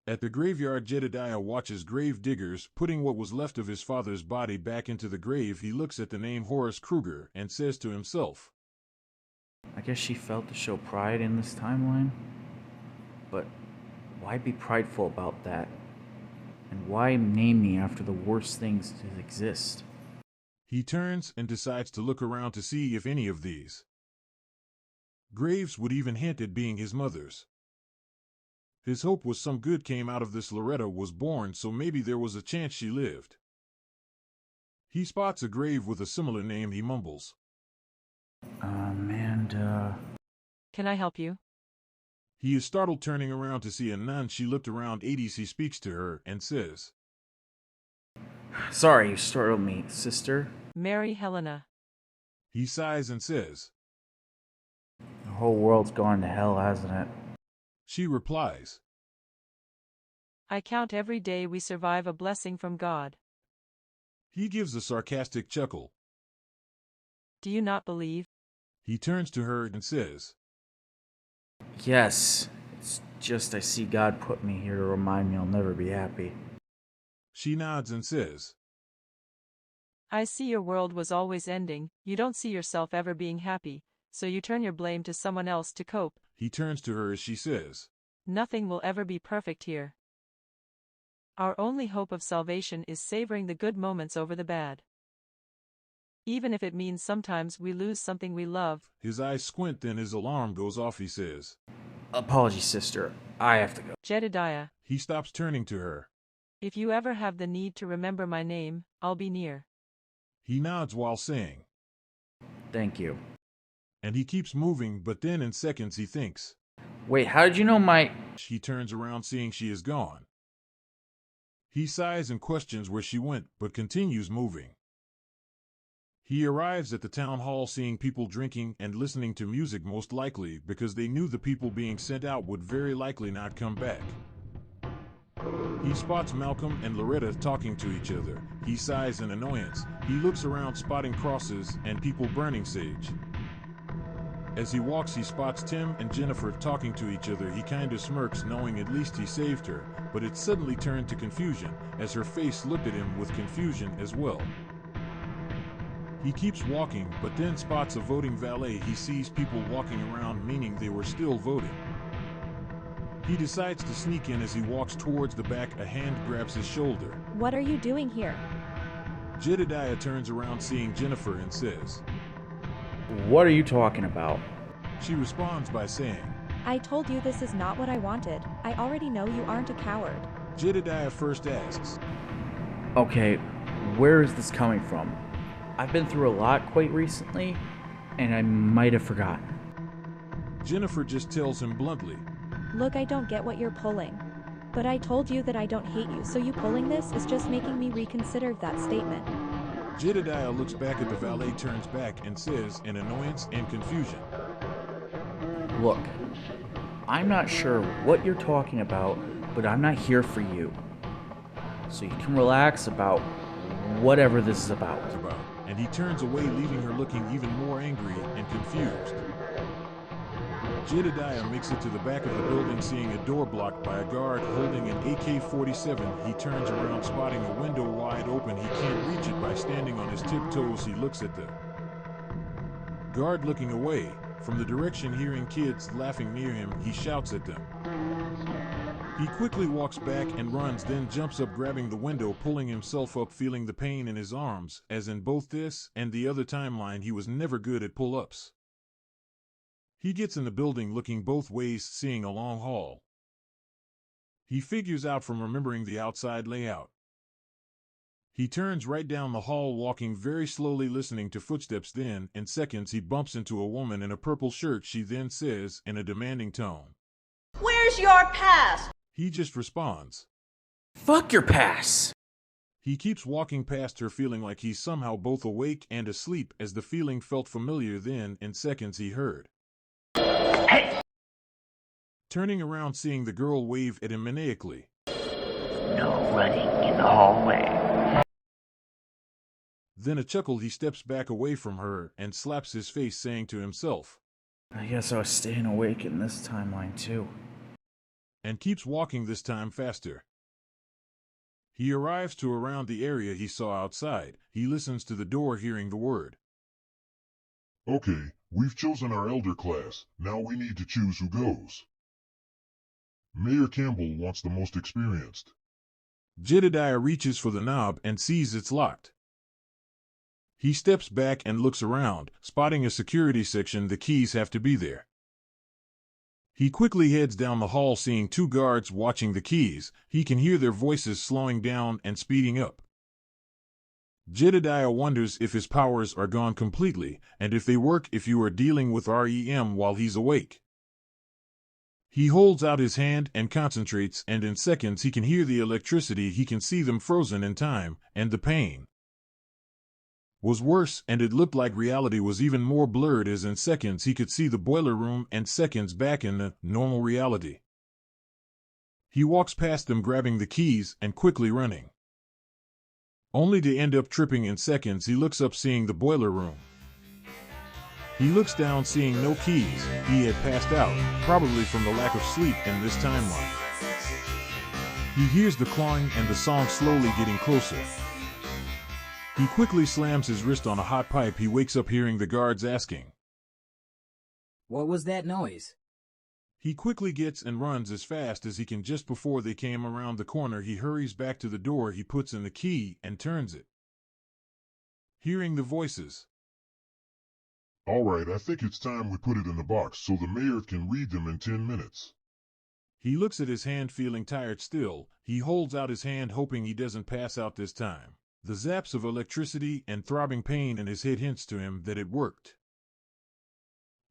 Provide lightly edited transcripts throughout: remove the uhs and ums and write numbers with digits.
At the graveyard, Jedediah watches grave diggers putting what was left of his father's body back into the grave. He looks at the name Horace Kruger and says to himself, I guess she felt to show pride in this timeline. But why be prideful about that? And why name me after the worst things that exist? He turns and decides to look around to see if any of these graves would even hint at being his mother's. His hope was some good came out of this. Loretta was born, so maybe there was a chance she lived. He spots a grave with a similar name. He mumbles, Amanda. Can I help you? He is startled, turning around to see a nun. She looked around 80s. He speaks to her and says, Sorry, you startled me, sister. Mary Helena. He sighs and says, The whole world's gone to hell, hasn't it? She replies, I count every day we survive a blessing from God. He gives a sarcastic chuckle. Do you not believe? He turns to her and says, Yes, it's just I see God put me here to remind me I'll never be happy. She nods and says, I see your world was always ending. You don't see yourself ever being happy, so you turn your blame to someone else to cope. He turns to her as she says, Nothing will ever be perfect here. Our only hope of salvation is savoring the good moments over the bad. Even if it means sometimes we lose something we love. His eyes squint, then his alarm goes off. He says, Apologies, sister. I have to go. Jedediah. He stops, turning to her. If you ever have the need to remember my name, I'll be near. He nods while saying, Thank you. And he keeps moving, but then in seconds he thinks, Wait, how did you know my... He turns around, seeing she is gone. He sighs and questions where she went, but continues moving. He arrives at the town hall, seeing people drinking and listening to music, most likely because they knew the people being sent out would very likely not come back. He spots Malcolm and Loretta talking to each other. He sighs in annoyance. He looks around, spotting crosses and people burning sage. As he walks, he spots Tim and Jennifer talking to each other. He kinda smirks, knowing at least he saved her, but it suddenly turned to confusion, as her face looked at him with confusion as well. He keeps walking, but then spots a voting valet. He sees people walking around, meaning they were still voting. He decides to sneak in. As he walks towards the back, a hand grabs his shoulder. What are you doing here? Jedediah turns around, seeing Jennifer, and says, What are you talking about? She responds by saying, I told you this is not what I wanted. I already know you aren't a coward. Jedediah first asks, Okay, where is this coming from? I've been through a lot quite recently, and I might have forgotten. Jennifer just tells him bluntly, Look, I don't get what you're pulling. But I told you that I don't hate you, so you pulling this is just making me reconsider that statement. Jedediah looks back at the valet, turns back, and says in annoyance and confusion, Look, I'm not sure what you're talking about, but I'm not here for you. So you can relax about whatever this is about. And he turns away, leaving her looking even more angry and confused. Jedediah makes it to the back of the building, seeing a door blocked by a guard holding an AK-47. He turns around, spotting a window wide open. He can't reach it by standing on his tiptoes. He looks at the guard looking away from the direction, hearing kids laughing near him. He shouts at them. He quickly walks back and runs, then jumps up, grabbing the window, pulling himself up, feeling the pain in his arms. As in both this and the other timeline, he was never good at pull-ups. He gets in the building, looking both ways, seeing a long hall. He figures out from remembering the outside layout. He turns right down the hall, walking very slowly, listening to footsteps. Then, in seconds, he bumps into a woman in a purple shirt. She then says, in a demanding tone, Where's your pass? He just responds, Fuck your pass! He keeps walking past her, feeling like he's somehow both awake and asleep. As the feeling felt familiar, then, in seconds, he heard, Hey! Turning around, seeing the girl wave at him maniacally. No running in the hallway. Then a chuckle, he steps back away from her and slaps his face, saying to himself, I guess I was staying awake in this timeline too. and keeps walking, this time faster. He arrives to around the area he saw outside. He listens to the door, hearing the word. Okay, we've chosen our elder class. Now we need to choose who goes. Mayor Campbell wants the most experienced. Jedediah reaches for the knob and sees it's locked. He steps back and looks around, spotting a security section. The keys have to be there. He quickly heads down the hall, seeing 2 guards watching the keys. He can hear their voices slowing down and speeding up. Jedediah wonders if his powers are gone completely, and if they work if you are dealing with REM while he's awake. He holds out his hand and concentrates, and in seconds he can hear the electricity. He can see them frozen in time, and the pain was worse, and it looked like reality was even more blurred, as in seconds he could see the boiler room, and seconds back in the normal reality. He walks past them, grabbing the keys and quickly running, only to end up tripping in seconds. He looks up, seeing the boiler room. He looks down, seeing no keys. He had passed out, probably from the lack of sleep in this timeline. He hears the clawing and the song slowly getting closer. He quickly slams his wrist on a hot pipe. He wakes up hearing the guards asking, What was that noise? He quickly gets and runs as fast as he can. Just before they came around the corner, he hurries back to the door. He puts in the key and turns it, hearing the voices. All right, I think it's time we put it in the box so the mayor can read them in 10 minutes. He looks at his hand, feeling tired still. He holds out his hand, hoping he doesn't pass out this time. The zaps of electricity and throbbing pain in his head hints to him that it worked.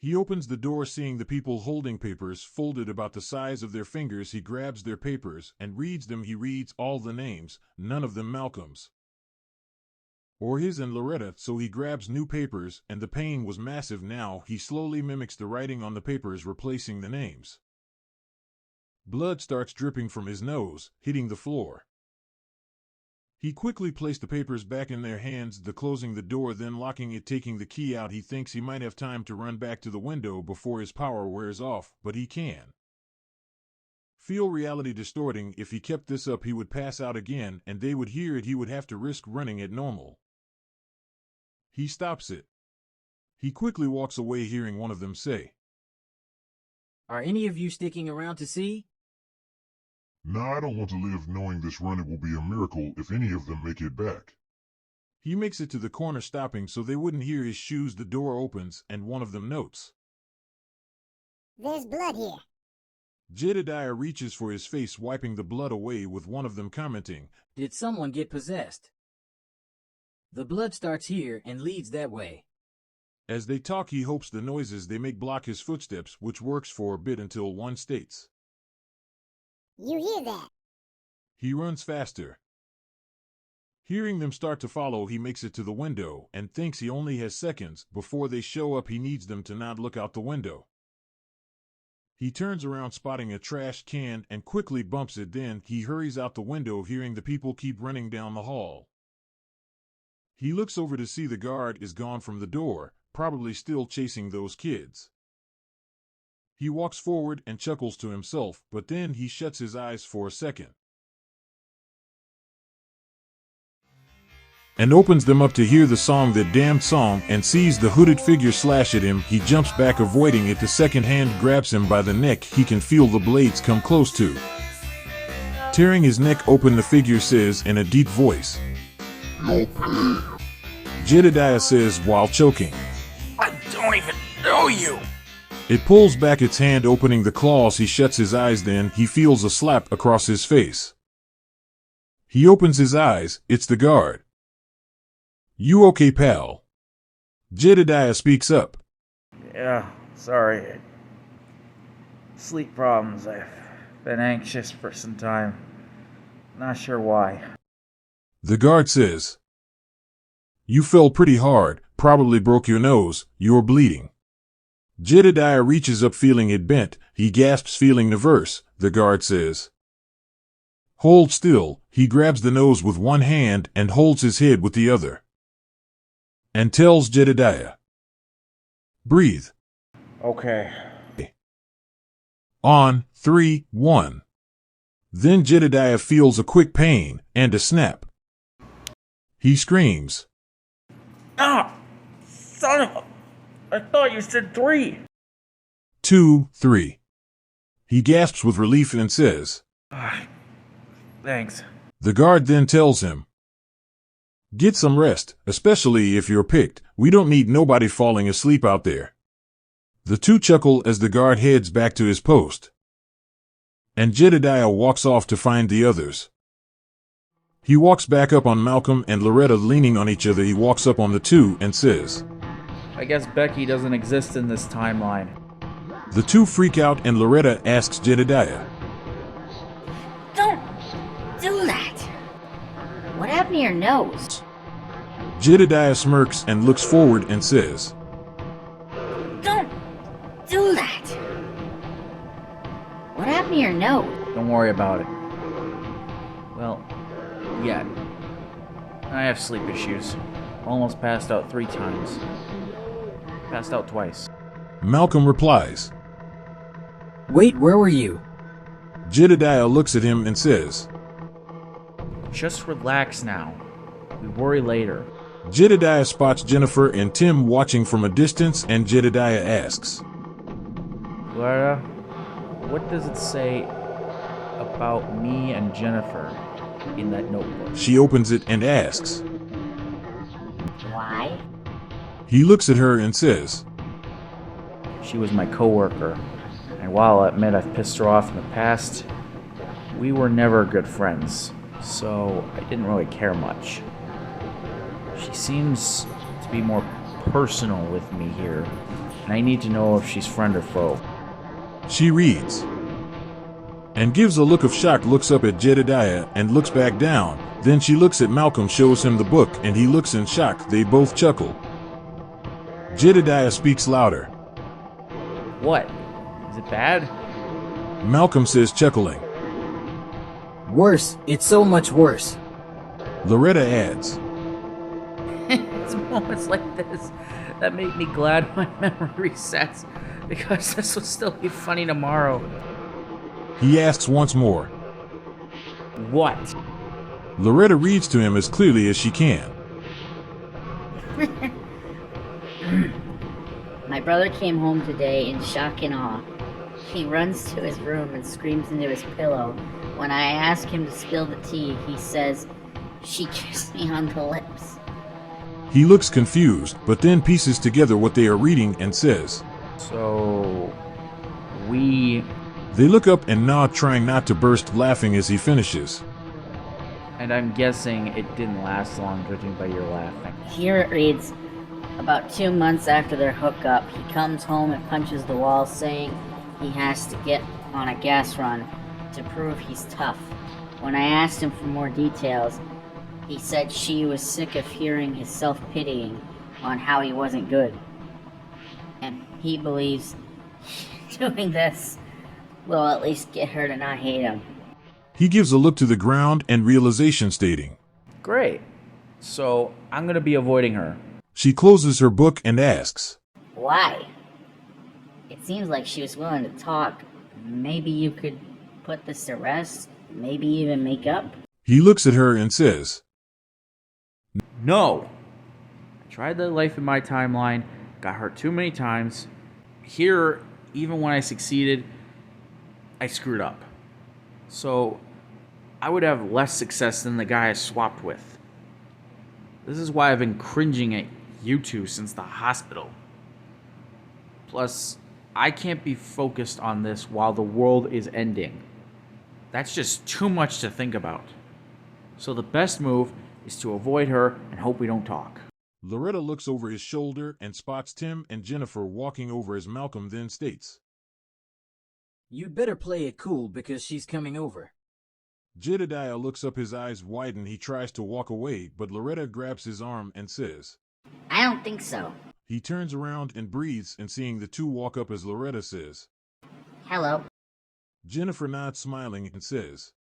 He opens the door, seeing the people holding papers folded about the size of their fingers. He grabs their papers and reads them. He reads all the names, none of them Malcolm's or his and Loretta, so he grabs new papers, and the pain was massive now. He slowly mimics the writing on the papers, replacing the names. Blood starts dripping from his nose, hitting the floor. He quickly placed the papers back in their hands, closing the door, then locking it, taking the key out. He thinks he might have time to run back to the window before his power wears off, but he can feel reality distorting. If he kept this up, he would pass out again, and they would hear it. He would have to risk running at normal. He stops it. He quickly walks away, hearing one of them say, Are any of you sticking around to see? Nah, I don't want to live knowing this run. It will be a miracle if any of them make it back. He makes it to the corner, stopping so they wouldn't hear his shoes. The door opens, and one of them notes, There's blood here. Jedediah reaches for his face, wiping the blood away, with one of them commenting, Did someone get possessed? The blood starts here and leads that way. As they talk, he hopes the noises they make block his footsteps, which works for a bit until one states, You hear that? He runs faster. Hearing them start to follow, he makes it to the window and thinks he only has seconds before they show up. He needs them to not look out the window. He turns around, spotting a trash can, and quickly bumps it. Then he hurries out the window, hearing the people keep running down the hall. He looks over to see the guard is gone from the door, probably still chasing those kids. He walks forward and chuckles to himself, but then he shuts his eyes for a second and opens them up to hear the song, that damned song, and sees the hooded figure slash at him. He jumps back, avoiding it. The second hand grabs him by the neck. He can feel the blades come close to tearing his neck open. The figure says in a deep voice, You'll pay. Jedediah says while choking, I don't even know you. It pulls back its hand, opening the claws. He shuts his eyes. Then he feels a slap across his face. He opens his eyes. It's the guard. You okay, pal? Jedediah speaks up. Yeah, sorry. Sleep problems. I've been anxious for some time. Not sure why. The guard says, You fell pretty hard, probably broke your nose, you're bleeding. Jedediah reaches up, feeling it bent. He gasps, feeling nervous. The guard says, Hold still. He grabs the nose with one hand and holds his head with the other. and tells Jedediah, "Breathe." Okay. On 3, 1. Then Jedediah feels a quick pain and a snap. He screams, Ah! Son of a... I thought you said 3. 2, 3. He gasps with relief and says, Thanks. The guard then tells him, "Get some rest, especially if you're picked. We don't need nobody falling asleep out there." The two chuckle as the guard heads back to his post, and Jedediah walks off to find the others. He walks back up on Malcolm and Loretta leaning on each other. He walks up on the two and says, I guess Becky doesn't exist in this timeline. The two freak out and Loretta asks Jedediah, Don't do that. What happened to your nose? Jedediah smirks and looks forward and says, Don't do that. What happened to your nose? Don't worry about it. Well, yeah. I have sleep issues. Almost passed out 3 times. Passed out twice. Malcolm replies. Wait, where were you? Jedediah looks at him and says, Just relax now. We worry later. Jedediah spots Jennifer and Tim watching from a distance, and Jedediah asks, Laura, what does it say about me and Jennifer in that notebook? She opens it and asks. Why? He looks at her and says, She was my coworker, and while I'll admit I've pissed her off in the past, we were never good friends, so I didn't really care much. She seems to be more personal with me here, and I need to know if she's friend or foe. She reads, and gives a look of shock, looks up at Jedediah and looks back down. Then she looks at Malcolm, shows him the book, and he looks in shock. They both chuckle. Jedediah speaks louder. What? Is it bad? Malcolm says, chuckling. Worse. It's so much worse. Loretta adds. It's moments like this that make me glad my memory resets, because this will still be funny tomorrow. He asks once more. What? Loretta reads to him as clearly as she can. My brother came home today in shock and awe. He runs to his room and screams into his pillow. When I ask him to spill the tea, he says, She kissed me on the lips. He looks confused, but then pieces together what they are reading and says, So... They look up and nod, trying not to burst laughing as he finishes. And I'm guessing it didn't last long, judging by your laughing. Here it reads, about 2 months after their hookup, he comes home and punches the wall, saying he has to get on a gas run to prove he's tough. When I asked him for more details, he said she was sick of hearing his self-pitying on how he wasn't good. And he believes doing this will at least get her to not hate him. He gives a look to the ground and realization, stating, Great. So, I'm gonna be avoiding her. She closes her book and asks, Why? It seems like she was willing to talk. Maybe you could put this to rest? Maybe even make up? He looks at her and says, No! I tried that life in my timeline, got hurt too many times. Here, even when I succeeded, I screwed up. So, I would have less success than the guy I swapped with. This is why I've been cringing at you two since the hospital. Plus, I can't be focused on this while the world is ending. That's just too much to think about. So the best move is to avoid her and hope we don't talk. Loretta looks over his shoulder and spots Tim and Jennifer walking over as Malcolm then states, You'd better play it cool because she's coming over. Jedediah looks up, his eyes widen. He tries to walk away, but Loretta grabs his arm and says, I don't think so. He turns around and breathes, and seeing the two walk up as Loretta says, Hello. Jennifer nods, smiling, and says,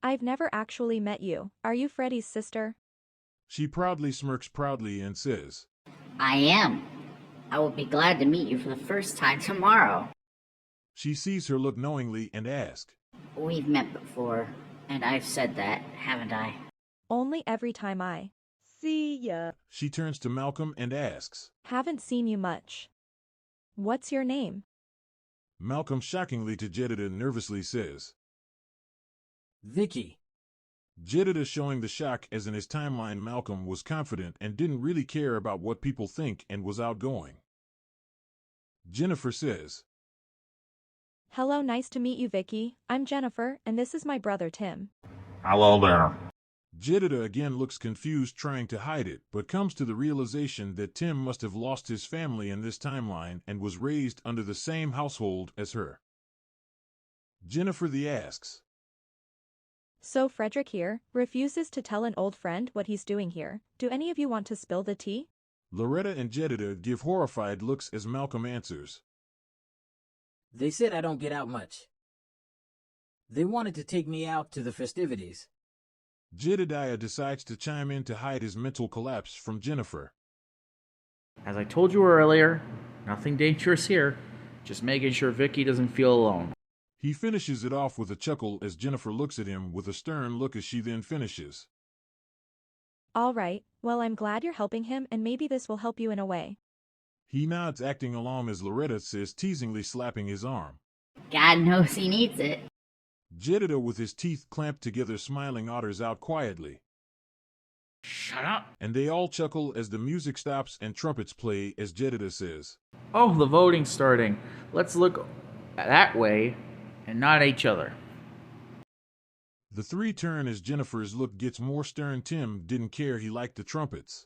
I've never actually met you. Are you Freddie's sister? She proudly smirks proudly and says, I am. I will be glad to meet you for the first time tomorrow. She sees her look knowingly and asks, We've met before, and I've said that, haven't I? Only every time I see ya. She turns to Malcolm and asks, Haven't seen you much. What's your name? Malcolm, shockingly to Jedediah, nervously says, Vicky. Jedediah, showing the shock as in his timeline Malcolm was confident and didn't really care about what people think and was outgoing. Jennifer says, Hello, nice to meet you, Vicky. I'm Jennifer, and this is my brother Tim. Hello there. Jedediah again looks confused, trying to hide it, but comes to the realization that Tim must have lost his family in this timeline and was raised under the same household as her. Jennifer asks, So Frederick here refuses to tell an old friend what he's doing here. Do any of you want to spill the tea? Loretta and Jedediah give horrified looks as Malcolm answers, They said I don't get out much. They wanted to take me out to the festivities. Jedediah decides to chime in to hide his mental collapse from Jennifer. As I told you earlier, nothing dangerous here. Just making sure Vicky doesn't feel alone. He finishes it off with a chuckle as Jennifer looks at him with a stern look as she then finishes. All right, well, I'm glad you're helping him, and maybe this will help you in a way. He nods, acting along as Loretta says, teasingly slapping his arm. God knows he needs it. Jedediah, with his teeth clamped together, smiling, utters out quietly, Shut up! and they all chuckle as the music stops and trumpets play as Jedediah says, Oh, the voting's starting. Let's look that way and not at each other. The three turn as Jennifer's look gets more stern. Tim didn't care, he liked the trumpets.